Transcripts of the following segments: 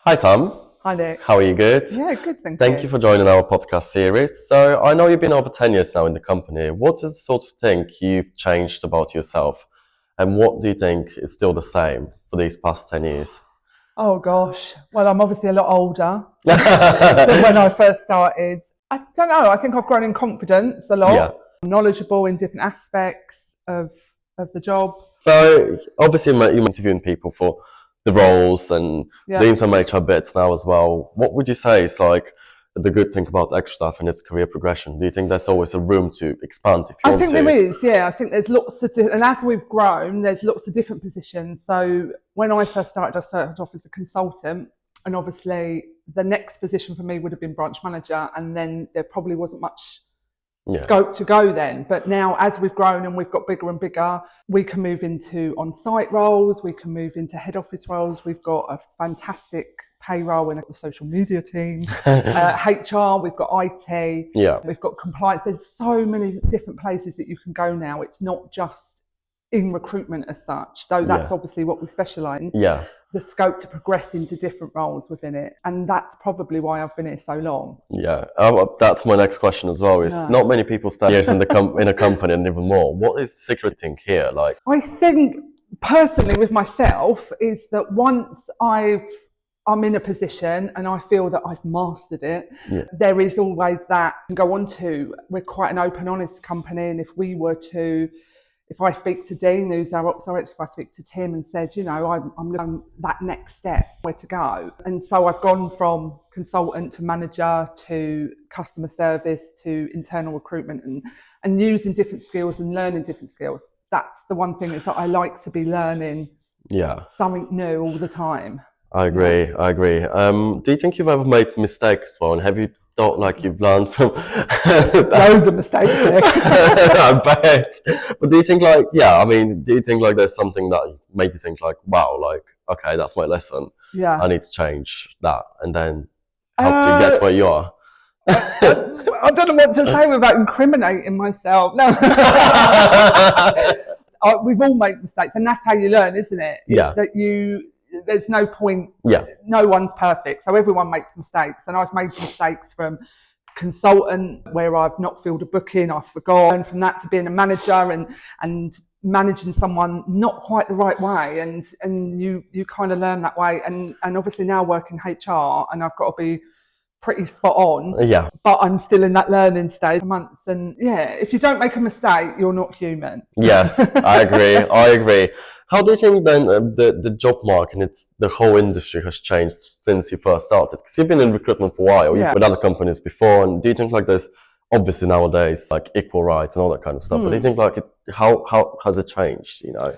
Hi Sam, Hi Nick. how are you? Good? Yeah, good, thank you. Thank you for joining our podcast series. So I know you've been over 10 years now in the company. What is the sort of thing you've changed about yourself? And what do you think is still the same for these past 10 years? Oh gosh, well, I'm obviously a lot older than when I first started. I don't know, I think I've grown in confidence a lot, Yeah. knowledgeable in different aspects of the job. So obviously you're interviewing people for the roles and Yeah. doing some HR bits now as well. What would you say is like the good thing about extra stuff and its career progression? Do you think there's always a room to expand if you want to? I think there is, yeah. I think there's lots of, and as we've grown, there's lots of different positions. So when I started off as a consultant, and obviously the next position for me would have been branch manager, and then there probably wasn't much scope to go then. But now as we've grown and we've got bigger and bigger, we can move into on-site roles, we can move into head office roles. We've got a fantastic payroll in the social media team, HR, we've got IT, we've got compliance. There's so many different places that you can go now. It's not just in recruitment as such, though that's obviously what we specialise in. The scope to progress into different roles within it, and that's probably why I've been here so long. That's my next question as well. Is not many people stay years in in a company and even more. What is the secret thing here? Like, I think personally with myself is that once I'm in a position and I feel that I've mastered it, there is always that to go on to. We're quite an open, honest company, and if I speak to Dean, who's our ops director, if I speak to Tim and said, you know, I'm looking at that next step, where to go. And so I've gone from consultant to manager to customer service to internal recruitment and using different skills and learning different skills. That's the one thing is that I like to be learning something new all the time. I agree. Do you think you've ever made mistakes as well? And have you thought like you've learned from loads of mistakes there? I bet. But do you think like, do you think like there's something that made you think like, wow, like, okay, that's my lesson. I need to change that and then help you get where you are. I don't know what to say without incriminating myself. No. We've all made mistakes, and that's how you learn, isn't it? There's no point. No one's perfect, so everyone makes mistakes, and I've made mistakes from consultant where I've not filled a booking, I've forgotten, from that to being a manager and managing someone not quite the right way, and you kind of learn that way, and obviously now work in HR, and I've got to be pretty spot on, but I'm still in that learning stage for months, and if you don't make a mistake, you're not human. Yes, I agree. How do you think then the job market and the whole industry has changed since you first started? Because you've been in recruitment for a while, with other companies before, and do you think like there's obviously nowadays like equal rights and all that kind of stuff, but do you think like how has it changed, you know?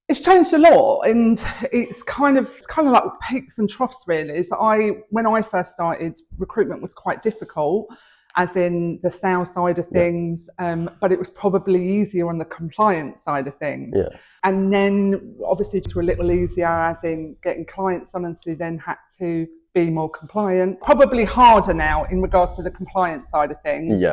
It's changed a lot, and it's kind of like peaks and troughs really. So when I first started, recruitment was quite difficult, as in the sales side of things, but it was probably easier on the compliance side of things. And then obviously to a little easier, as in getting clients on, and so then had to be more compliant. Probably harder now in regards to the compliance side of things.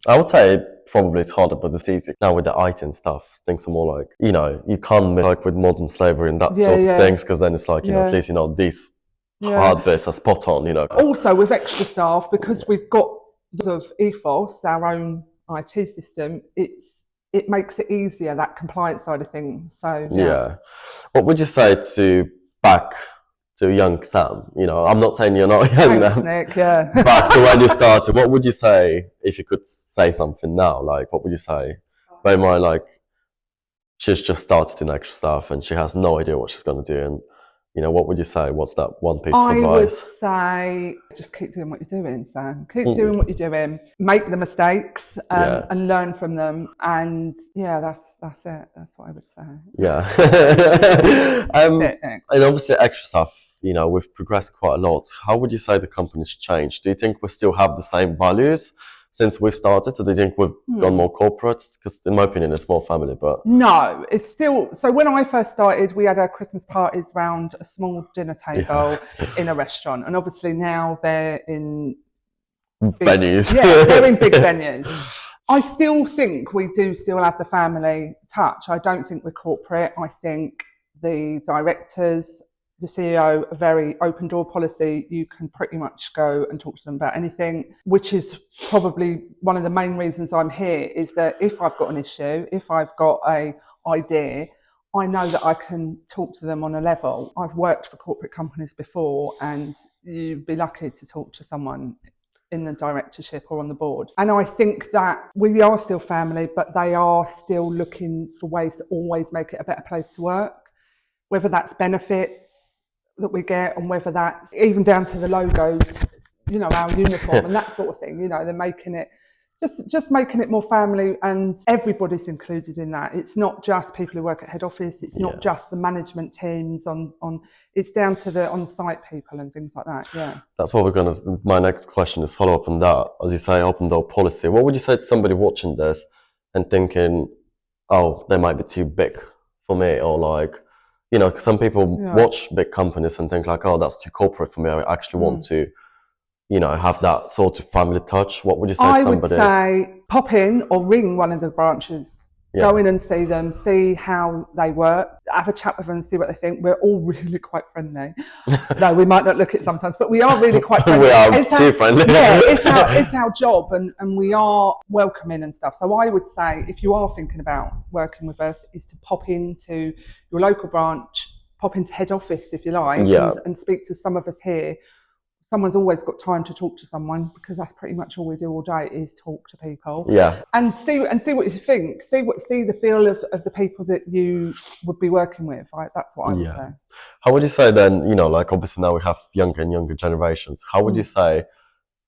I would say probably it's harder, but it's easier now with the IT and stuff. Things are more like, you know, you can't like with modern slavery and that sort of things, because then it's like, you know, at least, you know, these hard bits are spot on, you know. Also with extra staff, because we've got sort of ethos, our own IT system, it makes it easier, that compliance side of things. So what would you say back to young Sam? You know, I'm not saying you're not young now. Nick, back to when you started, what would you say if you could say something now? Like, what would you say? Bear in mind, like, she's just started in extra stuff and she has no idea what she's going to do. And, you know, what would you say? What's that one piece of advice? I would say, just keep doing what you're doing, Sam. Keep doing what you're doing. Make the mistakes and learn from them. And that's it. That's what I would say. And obviously extra stuff, you know, we've progressed quite a lot. How would you say the company's changed? Do you think we still have the same values since we've started, or do you think we've gone more corporate? Because in my opinion, it's more family, but... No, it's still... So when I first started, we had our Christmas parties around a small dinner table in a restaurant. And obviously now they're in... venues. They're in big venues. I still think we do still have the family touch. I don't think we're corporate. I think the directors, the CEO a very open door policy. You can pretty much go and talk to them about anything, which is probably one of the main reasons I'm here, is that if I've got an issue, if I've got an idea, I know that I can talk to them on a level. I've worked for corporate companies before, and you'd be lucky to talk to someone in the directorship or on the board. And I think that we are still family, but they are still looking for ways to always make it a better place to work, whether that's benefits that we get, and whether that's even down to the logos, you know, our uniform and that sort of thing. You know, they're making it just making it more family, and everybody's included in that. It's not just people who work at head office, it's not just the management teams on it's down to the on-site people and things like that. Yeah, that's what my next question is follow up on that. As you say, open door policy, what would you say to somebody watching this and thinking, oh, they might be too big for me, or like, you know, some people watch big companies and think like, oh, that's too corporate for me, I actually want to, you know, have that sort of family touch. What would you say to somebody? I would say pop in or ring one of the branches. Go in and see them, see how they work, have a chat with them and see what they think. We're all really quite friendly. No, we might not look it sometimes, but we are really quite friendly. We are too friendly. Yeah, it's our job, and we are welcoming and stuff. So I would say, if you are thinking about working with us, is to pop into your local branch, pop into head office if you like, and speak to some of us here. Someone's always got time to talk to someone, because that's pretty much all we do all day, is talk to people. Yeah. And see what you think. See the feel of the people that you would be working with. Right? That's what I would say. How would you say then, you know, like obviously now we have younger and younger generations. How would you say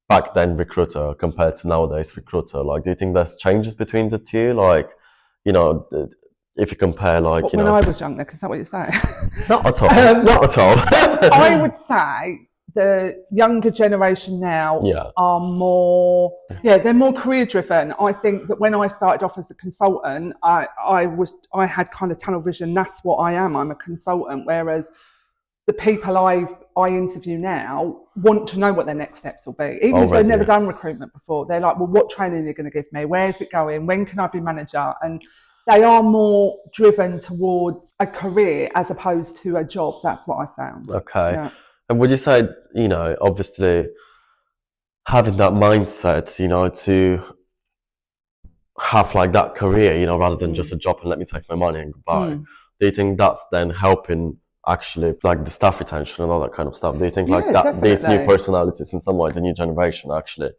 back then Recruiter compared to nowadays Recruiter? Like, do you think there's changes between the two? Like, you know, if you compare, like, you know, when I was younger, is that what you're saying? Not at all. Not at all. I would say the younger generation now are more, they're more career driven. I think that when I started off as a consultant, I had kind of tunnel vision. That's what I am. I'm a consultant. Whereas the people I interview now want to know what their next steps will be. Even if they've never done recruitment before, they're like, well, what training are you going to give me? Where's it going? When can I be manager? And they are more driven towards a career as opposed to a job. That's what I found. Okay. Yeah. And would you say, you know, obviously having that mindset, you know, to have like that career, you know, rather than just a job and let me take my money and goodbye, do you think that's then helping actually like the staff retention and all that kind of stuff? Do you think like that definitely. These new personalities in some way, the new generation actually,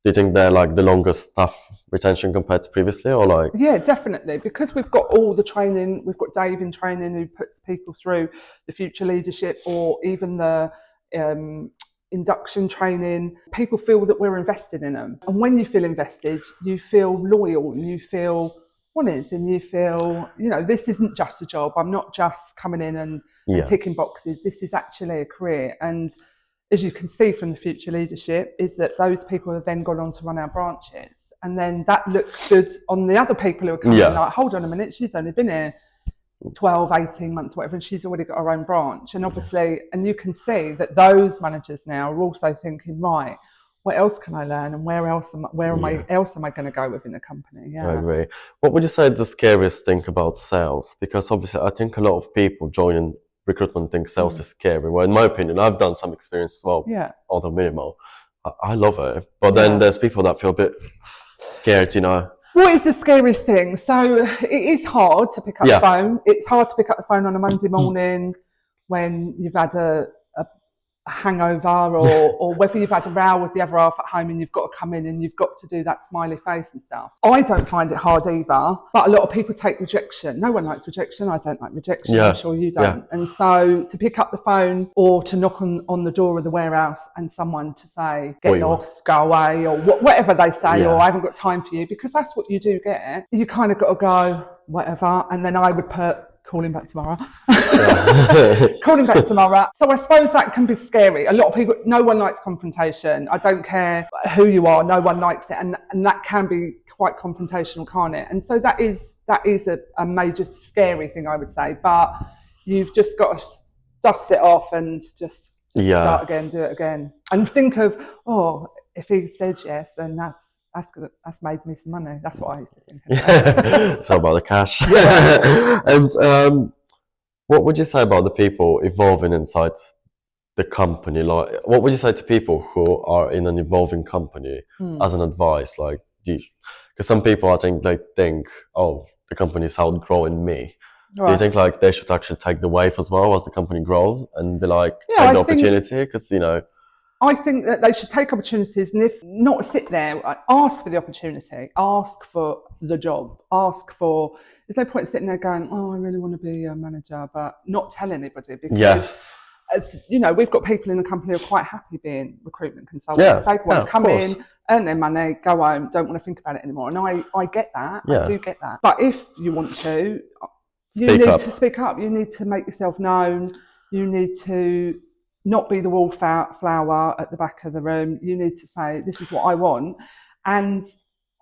do you think they're like the longest staff retention compared to previously, or like? Yeah, definitely, because we've got all the training. We've got Dave in training who puts people through the future leadership, or even the induction training. People feel that we're invested in them, and when you feel invested, you feel loyal and you feel wanted, and you feel, you know, this isn't just a job. I'm not just coming in and ticking boxes. This is actually a career. And as you can see from the future leadership, is that those people have then gone on to run our branches. And then that looks good on the other people who are coming in, like, hold on a minute, she's only been here 12, 18 months, whatever, and she's already got her own branch. And obviously, and you can see that those managers now are also thinking, right, what else can I learn, and where else am I going to go within the company? Yeah, I agree. What would you say is the scariest thing about sales? Because obviously, I think a lot of people joining recruitment think sales is scary. Well, in my opinion, I've done some experience as well, although minimal. I love it. But then there's people that feel a bit scared, you know. What is the scariest thing? So it is hard to pick up the phone. It's hard to pick up the phone on a Monday morning when you've had a hangover, or whether you've had a row with the other half at home and you've got to come in and you've got to do that smiley face and stuff. I don't find it hard either, but a lot of people take rejection. No one likes rejection. I don't like rejection. I'm sure you don't. And so to pick up the phone or to knock on the door of the warehouse and someone to say, get lost, go away, or whatever they say, or I haven't got time for you, because that's what you do get. You kind of got to go, whatever. And then I would put, call him back tomorrow. Call him back tomorrow. So I suppose that can be scary. A lot of people, no one likes confrontation. I don't care who you are, no one likes it. And that can be quite confrontational, can't it? And so that is a major scary thing, I would say. But you've just got to dust it off and just start again, do it again. And think of, if he says yes, then that's made me some money. That's what I used to think. It's all about the cash. And What would you say about the people evolving inside the company? Like, what would you say to people who are in an evolving company as an advice? Like, because some people, I think, they think, oh, the company's outgrowing me. Right. Do you think like they should actually take the wave as well as the company grows and be like, Yeah, take the opportunity? Because, you know, I think that they should take opportunities, and if not sit there, ask for the opportunity, ask for the job, ask for. There's no point sitting there going, "Oh, I really want to be a manager," but not tell anybody, because, yes, as you know, we've got people in the company who are quite happy being recruitment consultants. They want to come in, earn their money, go home, don't want to think about it anymore. And I get that. I do get that. But if you want to, you need to speak up. You need to make yourself known. You need to not be the wallflower at the back of the room. You need to say, this is what I want. And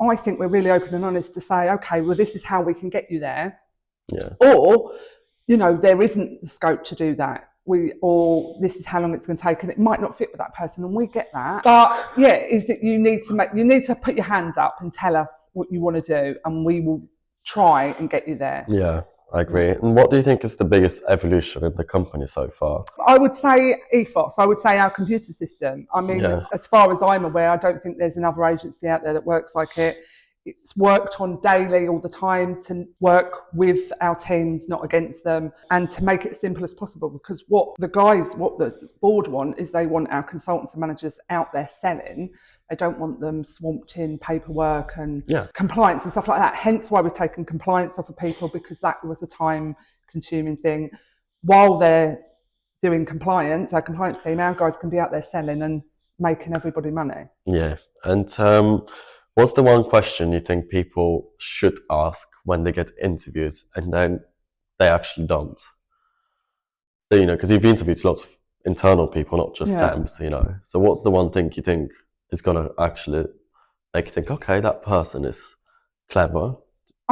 I think we're really open and honest to say, okay, well, this is how we can get you there. Yeah. Or, you know, there isn't the scope to do that. Or this is how long it's going to take, and it might not fit with that person, and we get that. But yeah, is that you need to put your hands up and tell us what you want to do, and we will try and get you there. Yeah. I agree. And what do you think is the biggest evolution in the company so far? I would say ethos. I would say our computer system. I mean, as far as I'm aware, I don't think there's another agency out there that works like it. It's worked on daily all the time to work with our teams, not against them, and to make it as simple as possible, because what the board want is they want our consultants and managers out there selling. They don't want them swamped in paperwork and compliance and stuff like that. Hence why we've taken compliance off of people, because that was a time-consuming thing. While they're doing compliance, our compliance team, our guys can be out there selling and making everybody money. Yeah. And what's the one question you think people should ask when they get interviewed and then they actually don't? So, you know, because you've interviewed lots of internal people, not just temps, you know. So what's the one thing you think is going to actually make you think, okay, that person is clever?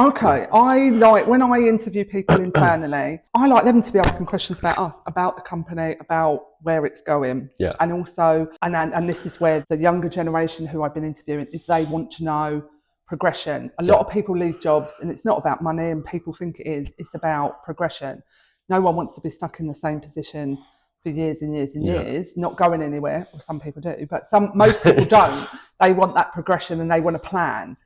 Okay, I like, when I interview people internally, I like them to be asking questions about us, about the company, about where it's going. Yeah. And also, and this is where the younger generation who I've been interviewing, is they want to know progression. A lot of people leave jobs and it's not about money, and people think it is. It's about progression. No one wants to be stuck in the same position for years and years and years, not going anywhere. Or some people do, but most people don't. They want that progression and they want a plan.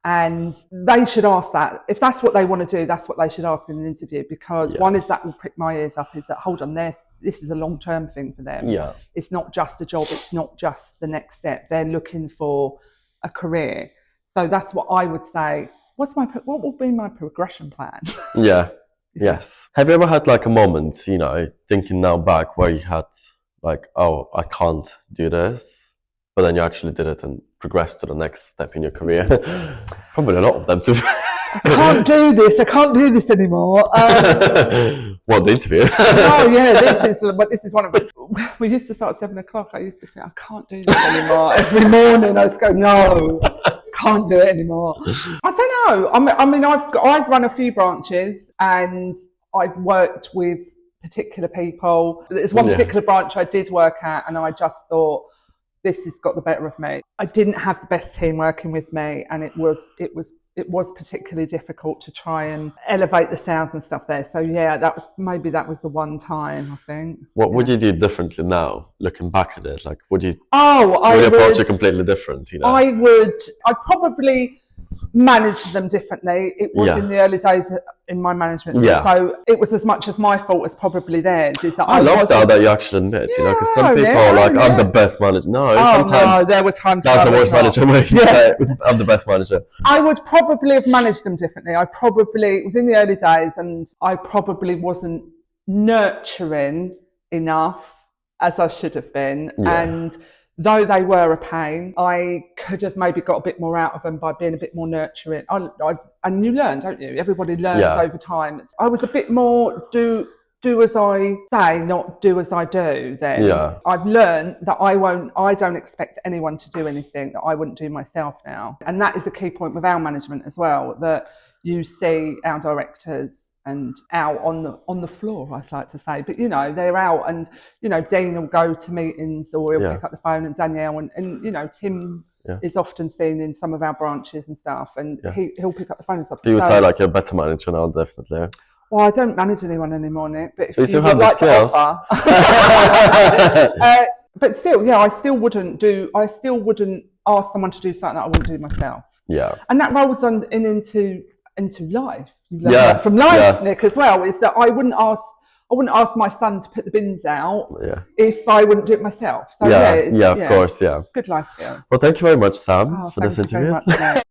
And they should ask that. If that's what they want to do, that's what they should ask in an interview, because one is that will prick my ears up, is that, hold on, this is a long-term thing for them. Yeah. It's not just a job. It's not just the next step. They're looking for a career. So that's what I would say. What will be my progression plan? Yeah. Yes. Have you ever had like a moment, you know, thinking now back, where you had like, oh, I can't do this, but then you actually did it and progressed to the next step in your career? Probably a lot of them too. I can't do this. I can't do this anymore. What, the interview? Oh yeah, this is one of them. We used to start at 7 o'clock. I used to say, I can't do this anymore. Every morning I just go, no, can't do it anymore. I don't know. I mean, I've run a few branches and I've worked with particular people. There's one particular branch I did work at, and I just thought, this has got the better of me. I didn't have the best team working with me, and it was particularly difficult to try and elevate the sales and stuff there. So yeah, that was the one time, I think. What would you do differently now, looking back at it? Like, would you approach it completely different? You know? I'd probably manage them differently. It was in the early days in my management. Yeah. So it was as much as my fault as probably theirs. Is that I love that you actually admit, you know, because some people are like, I'm the best manager. No, sometimes there were times that's the worst manager where you say, I'm the best manager. I would probably have managed them differently. It was in the early days, and I probably wasn't nurturing enough as I should have been. Yeah. And though they were a pain, I could have maybe got a bit more out of them by being a bit more nurturing. And you learn, don't you? Everybody learns over time. I was a bit more do as I say, not do as I do then. Yeah. I've learned that I don't expect anyone to do anything that I wouldn't do myself now. And that is a key point with our management as well, that you see our directors and out on the floor, I like to say, but you know, they're out, and you know, Dean will go to meetings, or he'll pick up the phone, and Danielle and you know, Tim is often seen in some of our branches and stuff, and he'll pick up the phone and stuff. So you would say like you're a better manager now, definitely. Well, I don't manage anyone anymore, Nick, but if You you still would have the like to skills. offer, but still, yeah, I still wouldn't ask someone to do something that I wouldn't do myself. Yeah. And that rolls on into life. You learn Yes, that from life, yes. Nick, as well. Is that I wouldn't ask my son to put the bins out if I wouldn't do it myself. So of course, yeah. it's good life skills. Well, thank you very much, Sam, for Thank this you very interview. much, Nick.